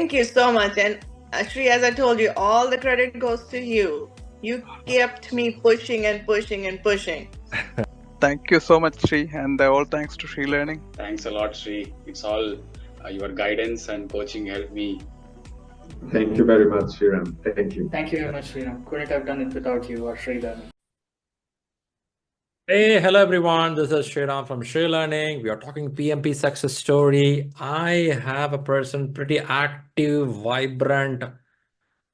Thank you so much. And Shri, as I told you, all the credit goes to you. You kept me pushing and pushing and pushing. Thank you so much, Shri, and all thanks to ShriLearning. Thanks a lot, Shri. It's all your guidance and coaching helped me. Thank you very much, Shriram. Thank you. Thank you very much, Shriram. Couldn't have done it without you or ShriLearning. Hey, hello everyone. This is Shriram from ShriLearning. We are talking PMP success story. I have a person pretty active, vibrant,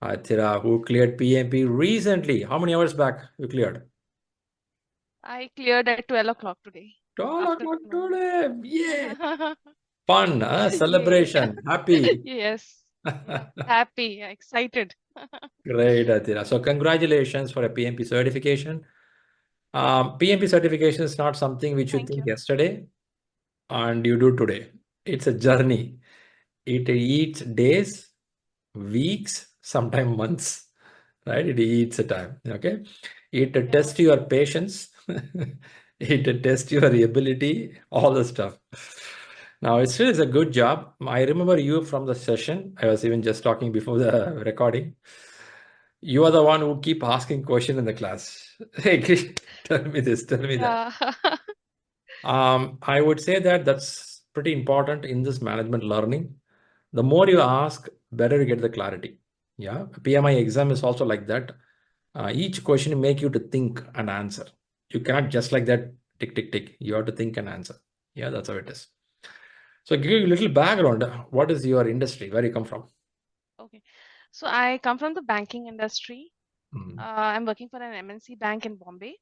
Athira, who cleared PMP recently. How many hours back you cleared? I cleared at 12 o'clock today. 12 o'clock today. Yeah. Yeah. Fun, celebration. Happy. Yes. Happy, excited. Great, Athira. So congratulations for a PMP certification. PMP certification is not something which you Thank think you. yesterday and you do today. It's a journey. It eats days, weeks, sometimes months, right? It eats a time, okay? It tests your patience. It tests your ability, all the stuff. Now, it still is a good job. I remember you from the session. I was even just talking before the recording. You are the one who keep asking question in the class. Hey, Krish, tell me this, tell me that. I would say that that's pretty important in this management learning. The more you ask, better you get the clarity. Yeah, PMI exam is also like that. Each question make you to think and answer. You cannot just like that tick, tick, tick. You have to think and answer. Yeah, that's how it is. So give you a little background. What is your industry? Where you come from? Okay. So I come from the banking industry. I'm working for an MNC bank in Bombay,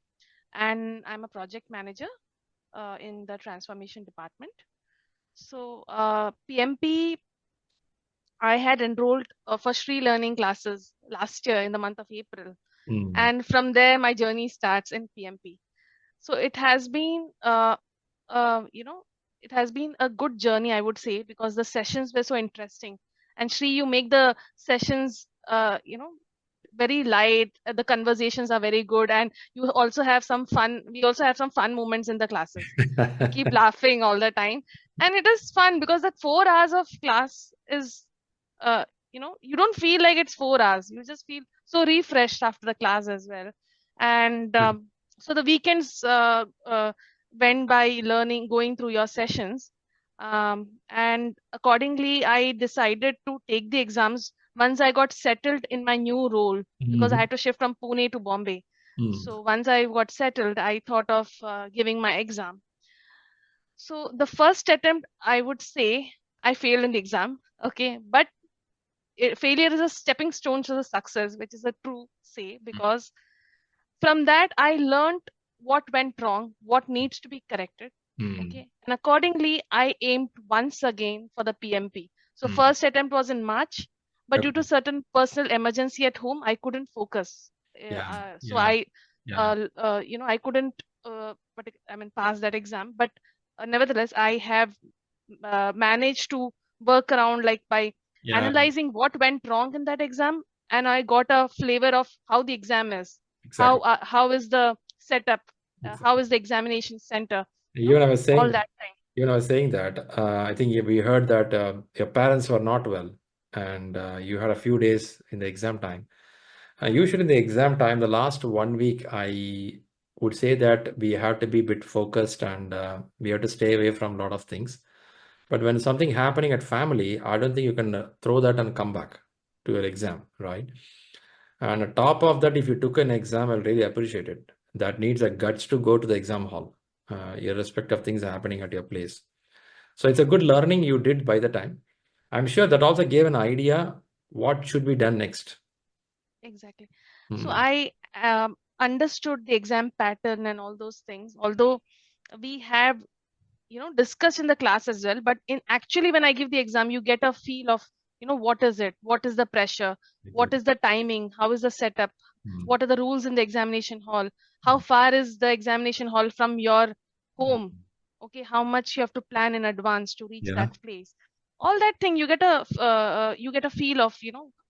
and I'm a project manager in the transformation department. So PMP, I had enrolled for ShriLearning classes last year in the month of April. And from there, my journey starts in PMP. So it has been, it has been a good journey, I would say, because the sessions were so interesting. And Shri, you make the sessions, very light. The conversations are very good, and you also have some fun. We also have some fun moments in the classes. We keep laughing all the time, and it is fun because that 4 hours of class is, you don't feel like it's 4 hours. You just feel so refreshed after the class as well. And so the weekends went by going through your sessions. And accordingly, I decided to take the exams once I got settled in my new role, because I had to shift from Pune to Bombay. So once I got settled, I thought of giving my exam. So the first attempt, I would say, I failed in the exam. Okay, but failure is a stepping stone to the success, which is a true say, because from that I learned what went wrong, what needs to be corrected. Okay, and accordingly I aimed once again for the PMP. So first attempt was in March, but due to certain personal emergency at home, I couldn't focus. So I couldn't pass that exam, but nevertheless I have managed to work around, like by analyzing what went wrong in that exam, and I got a flavor of how the exam is. How is the setup, how is the examination center, Even I was saying all that thing. Even I was saying that I think we heard that your parents were not well, and you had a few days in the exam time. Usually in the exam time, the last 1 week, I would say that we have to be a bit focused, and we have to stay away from a lot of things. But when something happening at family, I don't think you can throw that and come back to your exam, right? And on top of that, if you took an exam, I'll really appreciate it. That needs a guts to go to the exam hall, irrespective of things happening at your place. So it's a good learning you did by the time. I'm sure that also gave an idea what should be done next. Exactly. So I understood the exam pattern and all those things, although we have discussed in the class as well, but in actually when I give the exam, you get a feel of what is it, what is the pressure, what is the timing, how is the setup, what are the rules in the examination hall, how far is the examination hall from your home, okay, how much you have to plan in advance to reach that place, all that thing. You get a feel of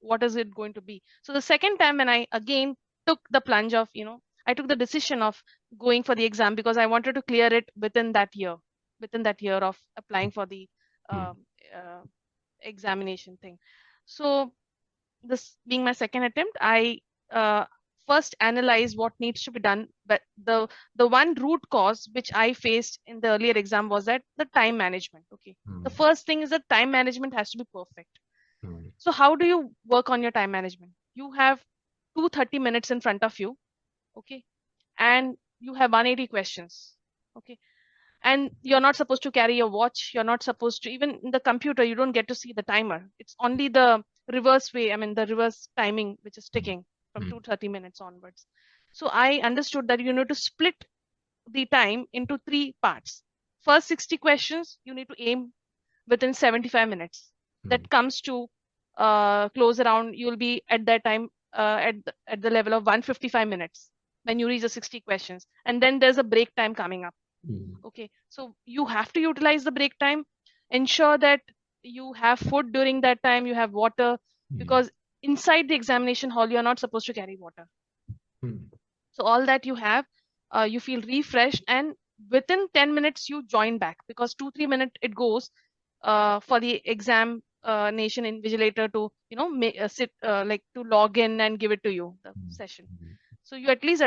what is it going to be. So the second time when I again took the plunge of I took the decision of going for the exam, because I wanted to clear it within that year of applying for the examination thing. So this being my second attempt, I first analyze what needs to be done. But the one root cause which I faced in the earlier exam was that the time management. Okay, the first thing is that time management has to be perfect. So how do you work on your time management? You have 230 minutes in front of you, okay, and you have 180 questions, okay, and you're not supposed to carry your watch. You're not supposed to, even in the computer, you don't get to see the timer. It's only the reverse way, I mean the reverse timing, which is ticking from 230 minutes onwards. So I understood that you need to split the time into 3 parts. First 60 questions you need to aim within 75 minutes. That comes to close around, you'll be at that time at the level of 155 minutes when you reach the 60 questions, and then there's a break time coming up. Okay, so you have to utilize the break time, ensure that you have food during that time, you have water, because inside the examination hall you're not supposed to carry water. So all that you have, you feel refreshed, and within 10 minutes you join back, because 2-3 minutes it goes for the examination invigilator to sit like to log in and give it to you, the session. So you at least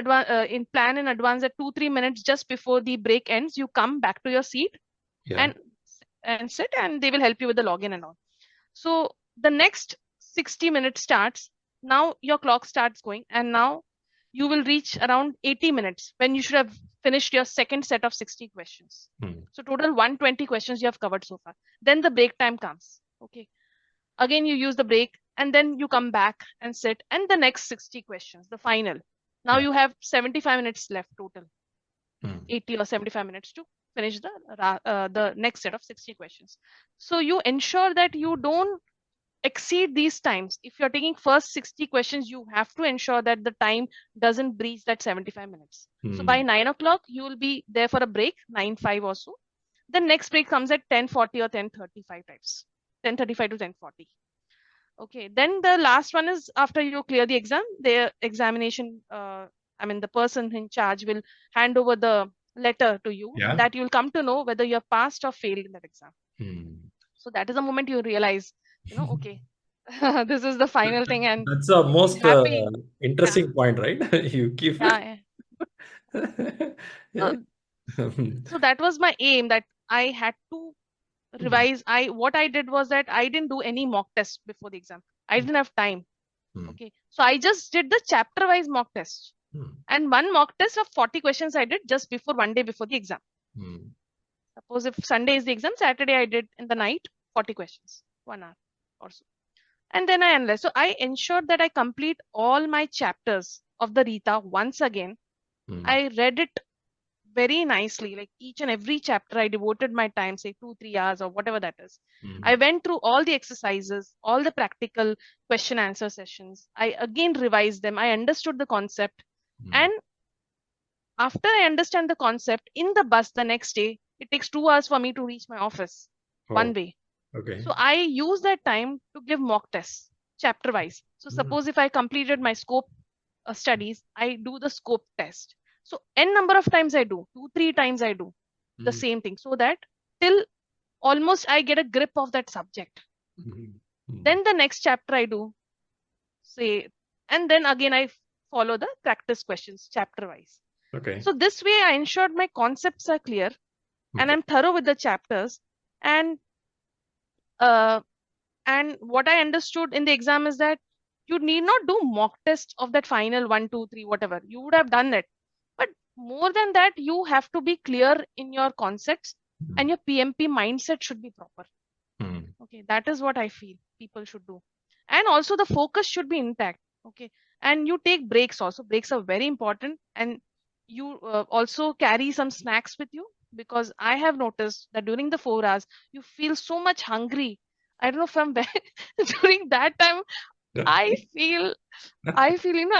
plan in advance that 2-3 minutes just before the break ends, you come back to your seat and sit, and they will help you with the login and all. So the next 60 minutes starts. Now your clock starts going, and now you will reach around 80 minutes when you should have finished your second set of 60 questions. So total 120 questions you have covered so far. Then the break time comes. Okay. Again, you use the break, and then you come back and sit, and the next 60 questions, the final. Now you have 75 minutes left total, 80 or 75 minutes to finish the next set of 60 questions. So you ensure that you don't exceed these times. If you're taking first 60 questions, you have to ensure that the time doesn't breach that 75 minutes. So by 9 o'clock, you will be there for a break, 9:05 or so. The next break comes at 10:40 or 10:35 times, 10:35 to 10:40. Okay, then the last one is after you clear the exam, the examination, the person in charge will hand over the letter to you, that you'll come to know whether you're passed or failed in that exam. So that is the moment you realize, okay, this is the final thing, and that's the most happy. interesting point, right? You keep. Yeah. So that was my aim, that I had to revise. What I did was that I didn't do any mock test before the exam. I didn't have time. Okay, so I just did the chapter wise mock test, and one mock test of 40 questions I did just before, one day before the exam. Suppose if Sunday is the exam, Saturday I did in the night 40 questions, 1 hour or so, and then I analyzed. So I ensured that I complete all my chapters of the Rita once again. I read it very nicely, like each and every chapter I devoted my time, say 2-3 hours or whatever that is. I went through all the exercises, all the practical question answer sessions. I again revised them. I understood the concept, and after I understand the concept, in the bus the next day, it takes 2 hours for me to reach my office one way. Okay. So I use that time to give mock tests chapter wise. So suppose if I completed my scope studies, I do the scope test. So n number of times I do, 2-3 times I do the same thing, so that till almost I get a grip of that subject. Then the next chapter I do, say, and then again I follow the practice questions chapter wise. Okay. So this way I ensured my concepts are clear, and I'm thorough with the chapters. And what I understood in the exam is that you need not do mock test of that final 1, 2, 3, whatever. You would have done it. But more than that, you have to be clear in your concepts, and your PMP mindset should be proper. Okay, that is what I feel people should do. And also the focus should be intact. Okay, and you take breaks also. Breaks are very important, and you also carry some snacks with you, because I have noticed that during the 4 hours, you feel so much hungry. I don't know from where. During that time, I feel, I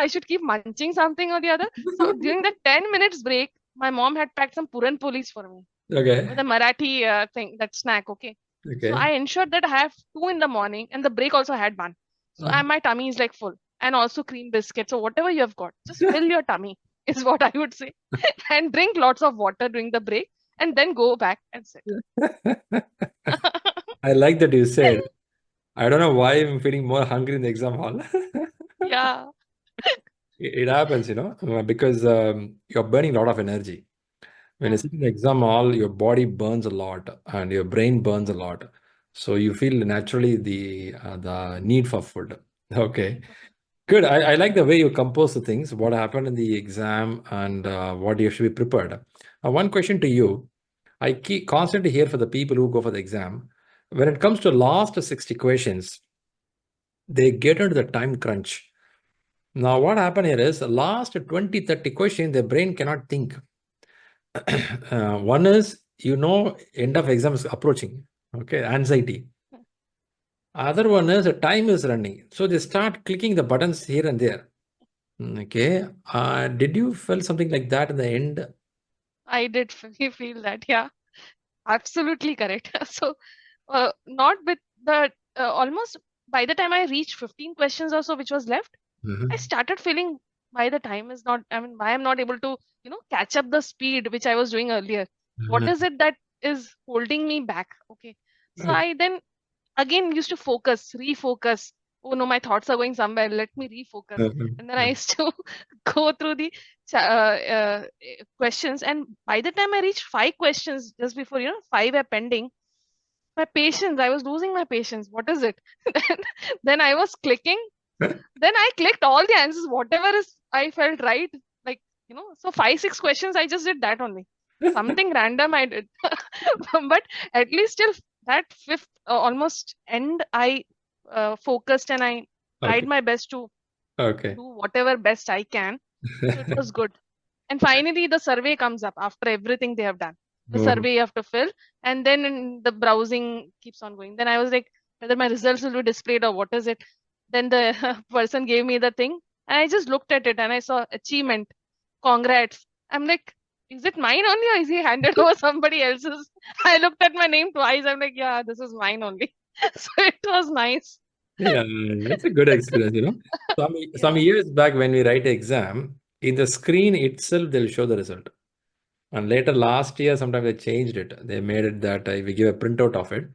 should keep munching something or the other. So during the 10 minutes break, my mom had packed some Puran Polis for me. Okay. With a Marathi thing, that snack. Okay. So I ensured that I have 2 in the morning, and the break also had 1. So my tummy is like full, and also cream biscuits. So whatever you have got, just fill your tummy is what I would say, and drink lots of water during the break, and then go back and sit. I like that you said I don't know why I'm feeling more hungry in the exam hall. Yeah. It happens, because you're burning a lot of energy. When you Yeah. sit in the exam hall, your body burns a lot and your brain burns a lot. So you feel naturally the need for food. Okay. Good. I like the way you compose the things, what happened in the exam and what you should be prepared. One question to you. I keep constantly hear for the people who go for the exam. When it comes to last 60 questions, they get into the time crunch. Now, what happened here is the last 20, 30 questions, their brain cannot think. One is, end of exam is approaching. Okay, anxiety. Other one is the time is running. So they start clicking the buttons here and there. Okay. Did you feel something like that in the end? I did feel that. Yeah. Absolutely correct. So, not with the almost by the time I reached 15 questions or so, which was left, I started feeling why the time is not, I mean, why I'm not able to, catch up the speed which I was doing earlier. What is it that is holding me back? Okay. So I then again used to refocus. Oh no, my thoughts are going somewhere. Let me refocus. And then I used to go through the questions. And by the time I reached 5 questions, just before, 5 are pending, my patience, I was losing my patience. What is it? Then I was clicking. Then I clicked all the answers, whatever is I felt right. Like, so 5, 6 questions, I just did that only. Something random I did. But at least till that 5th almost end, I focused and I tried Okay. my best to Okay. do whatever best I can. So it was good. And finally, the survey comes up after everything they have done. The survey you have to fill, and then the browsing keeps on going. Then I was like, whether my results will be displayed or what is it? Then the person gave me the thing, and I just looked at it and I saw achievement, congrats. I'm like, is it mine only or is he handed over somebody else's? I looked at my name twice. I'm like, yeah, this is mine only. So it was nice. Yeah, it's a good experience. Some Yeah. years back when we write exam, in the screen itself, they'll show the result. And later last year, sometimes they changed it. They made it that we give a printout of it.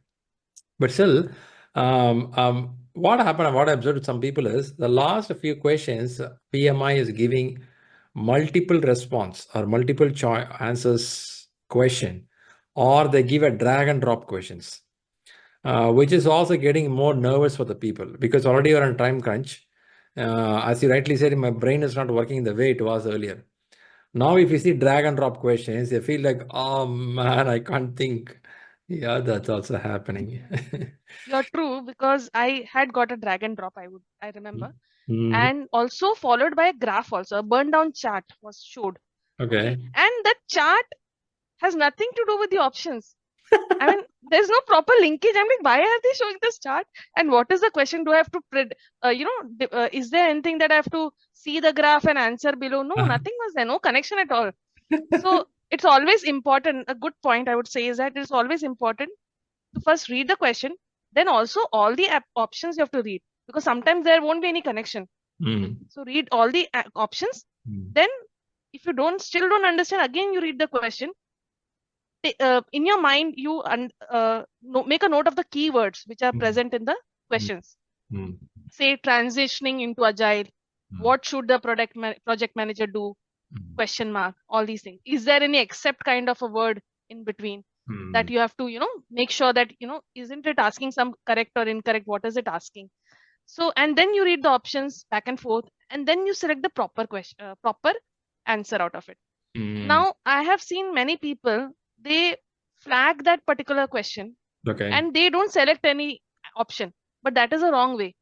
But still, what happened and what I observed with some people is the last few questions, PMI is giving multiple response or multiple choice answers question, or they give a drag and drop questions, which is also getting more nervous for the people because already you're on time crunch. As you rightly said, my brain is not working the way it was earlier. Now, if you see drag and drop questions, you feel like, oh man, I can't think. Yeah, that's also happening. You're true because I had got a drag and drop, I remember. Mm, And also followed by a graph also. A burn down chart was showed. Okay. okay. And that chart has nothing to do with the options. I mean, there's no proper linkage. I'm like, why are they showing this chart? And what is the question? Do I have to, is there anything that I have to see the graph and answer below? No, nothing was there. No connection at all. So it's always important. A good point I would say is that it's always important to first read the question, then also all the options you have to read because sometimes there won't be any connection. Mm, So read all the options. Then if you still don't understand, again you read the question. In your mind, you make a note of the keywords which are present in the questions. mm, Say transitioning into Agile. What should the project manager do? Question mark. All these things. Is there any except kind of a word in between that you have to make sure that isn't it asking some correct or incorrect? What is it asking? So and then you read the options back and forth, and then you select the proper question, proper answer out of it. Now I have seen many people, they flag that particular question okay. and they don't select any option, but that is a wrong way.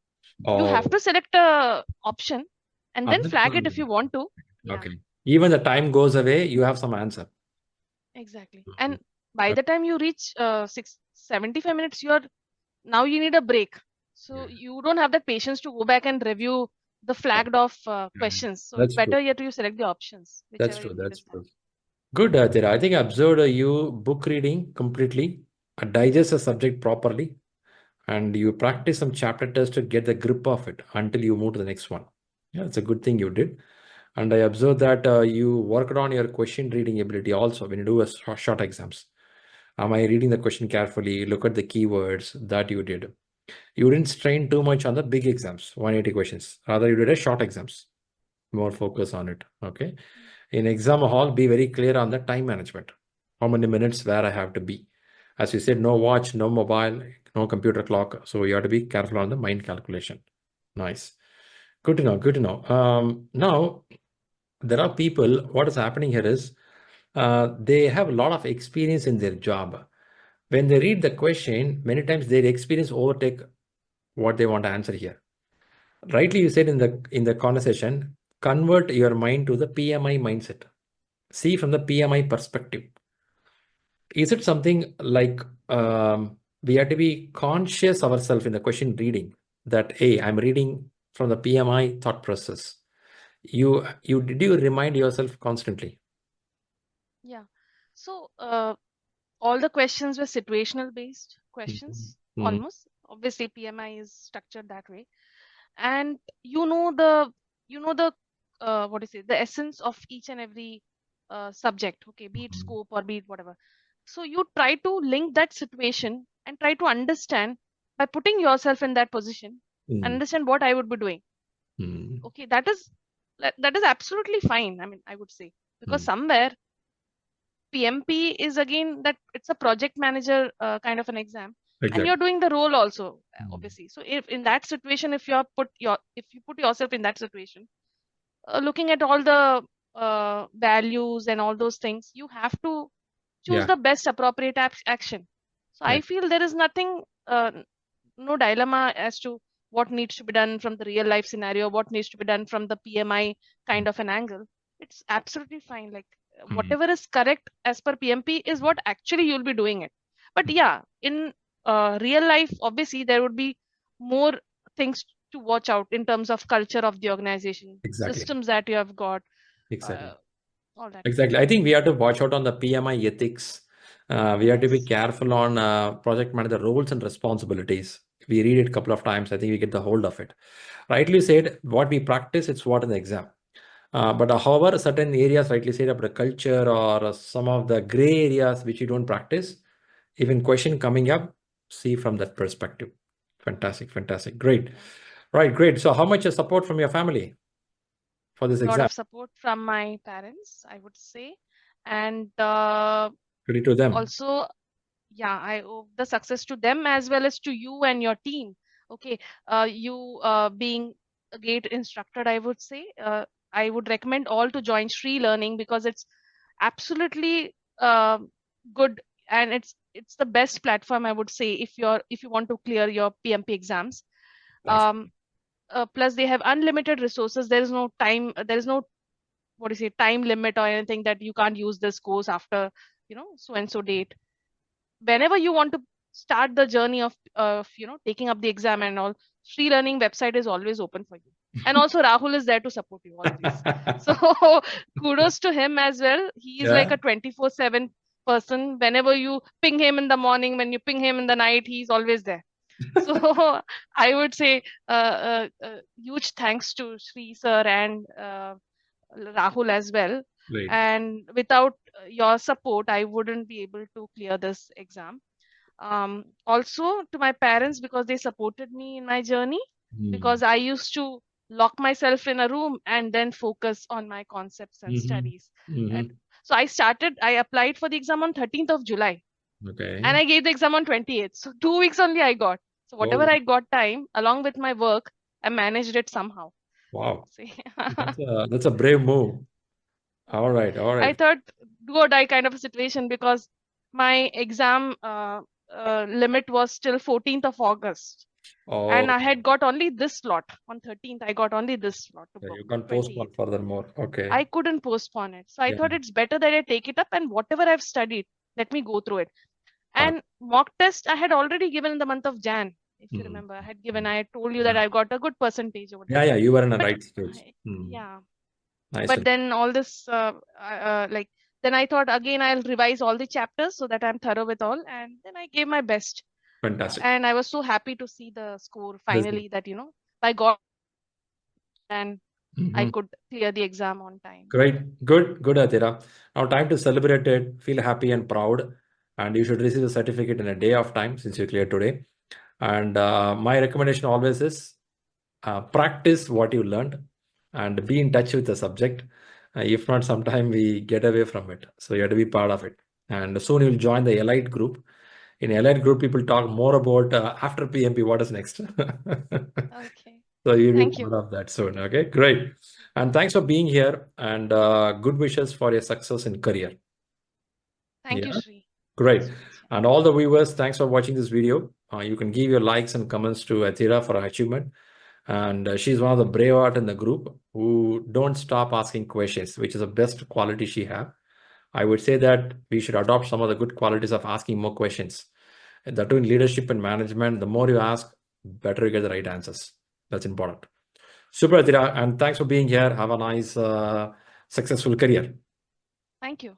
You have Oh, to select a option and then other flag it if one. you want to. Yeah, Okay. Even the time goes away, you have some answer. exactly. And by the time you reach 75 minutes, now you need a break. So you don't have that patience to go back and review the flagged off questions. So it's That's true. better yet you select the options, That's whichever true. you feel That's is true. better. Good, Athira. I think I observed you book reading completely, digest the subject properly, and you practice some chapter tests to get the grip of it until you move to the next one. Yeah, it's a good thing you did. And I observed that you worked on your question reading ability also when you do a short exams. Am I reading the question carefully? Look at the keywords that you did. You didn't strain too much on the big exams, 180 questions. Rather, you did a short exams, more focus on it. Okay. In exam hall, be very clear on the time management. How many minutes where I have to be. As you said, no watch, no mobile, no computer clock. So you have to be careful on the mind calculation. Nice. Good to know. Good to know. Now, there are people, what is happening here is they have a lot of experience in their job. When they read the question, many times their experience overtake what they want to answer here. Rightly, you said in the conversation, convert your mind to the PMI mindset. See from the PMI perspective. Is it something like we have to be conscious ourselves in the question reading that, hey, I'm reading from the PMI thought process. Did you remind yourself constantly? Yeah. So all the questions were situational based questions, almost. Obviously, PMI is structured that way. And the what is it, the essence of each and every subject, okay, be it scope or be it whatever. So you try to link that situation and try to understand by putting yourself in that position, understand what I would be doing. Okay, that is absolutely fine. I mean, I would say, because somewhere PMP is again that it's a project manager kind of an exam. Exactly. And you're doing the role also, obviously. So if in that situation, if you put yourself in that situation, looking at all the values and all those things, you have to choose the best appropriate action. So I feel there is nothing, no dilemma as to what needs to be done from the real life scenario, what needs to be done from the PMI kind of an angle. It's absolutely fine. Like whatever is correct as per PMP is what actually you'll be doing it. But yeah, in real life, obviously there would be more things to watch out in terms of culture of the organization, systems that you have got, all that. Exactly. I think we have to watch out on the PMI ethics. We have to be careful on project manager roles and responsibilities. We read it a couple of times. I think we get the hold of it. Rightly said, what we practice, it's what in the exam. But however, certain areas, rightly said, about the culture or some of the gray areas which you don't practice, even question coming up, see from that perspective. Fantastic, fantastic. Great. Right, great. So how much support from your family for this exam? A lot of support from my parents, I would say. And credit to them. Also, yeah, I owe the success to them as well as to you and your team. Okay, you being a great instructor, I would say. I would recommend all to join ShriLearning because it's absolutely good, and it's the best platform, I would say, if you want to clear your PMP exams. Plus they have unlimited resources. There is no time, time limit or anything that you can't use this course after so and so date. Whenever you want to start the journey of taking up the exam and all, ShriLearning website is always open for you. And also Rahul is there to support you always. So kudos to him as well. He is like a 24/7 person. Whenever you ping him in the morning, when you ping him in the night, he's always there. So I would say huge thanks to Shri sir and Rahul as well. Right. And without your support, I wouldn't be able to clear this exam. Also to my parents, because they supported me in my journey, because I used to lock myself in a room and then focus on my concepts and studies. And so I applied for the exam on 13th of July. Okay. And I gave the exam on 28th. So 2 weeks only I got. So whatever I got time, along with my work, I managed it somehow. Wow. That's a brave move. All right. I thought do or die kind of a situation, because my exam limit was till 14th of August. Oh. And I had got only this slot. On 13th, I got only this slot to book. You can't postpone furthermore. Okay. I couldn't postpone it. So I thought it's better that I take it up, and whatever I've studied, let me go through it. And mock test I had already given in the month of Jan. If you remember, I had told you that I got a good percentage over there. Yeah, you were in the right stage. Yeah. Nice. But then all this, then I thought again I'll revise all the chapters so that I'm thorough with all, and then I gave my best. Fantastic. And I was so happy to see the score finally, that by God, and I could clear the exam on time. Great, good, Athira. Now time to celebrate it. Feel happy and proud, and you should receive the certificate in a day of time since you cleared today. And my recommendation always is practice what you learned and be in touch with the subject. If not, sometime we get away from it. So you have to be part of it. And soon you'll join the Elite group. In Elite group, people talk more about after PMP, what is next. Okay. So you'll be Thank you. part of that soon. Okay, great. And thanks for being here, and good wishes for your success in career. Thank you, Yeah. Shri. Great. Nice words. Yeah. And all the viewers, thanks for watching this video. You can give your likes and comments to Athira for her achievement. And she's one of the brave heart in the group who don't stop asking questions, which is the best quality she have. I would say that we should adopt some of the good qualities of asking more questions. And that too in leadership and management, the more you ask, better you get the right answers. That's important. Super, Athira, and thanks for being here. Have a nice, successful career. Thank you.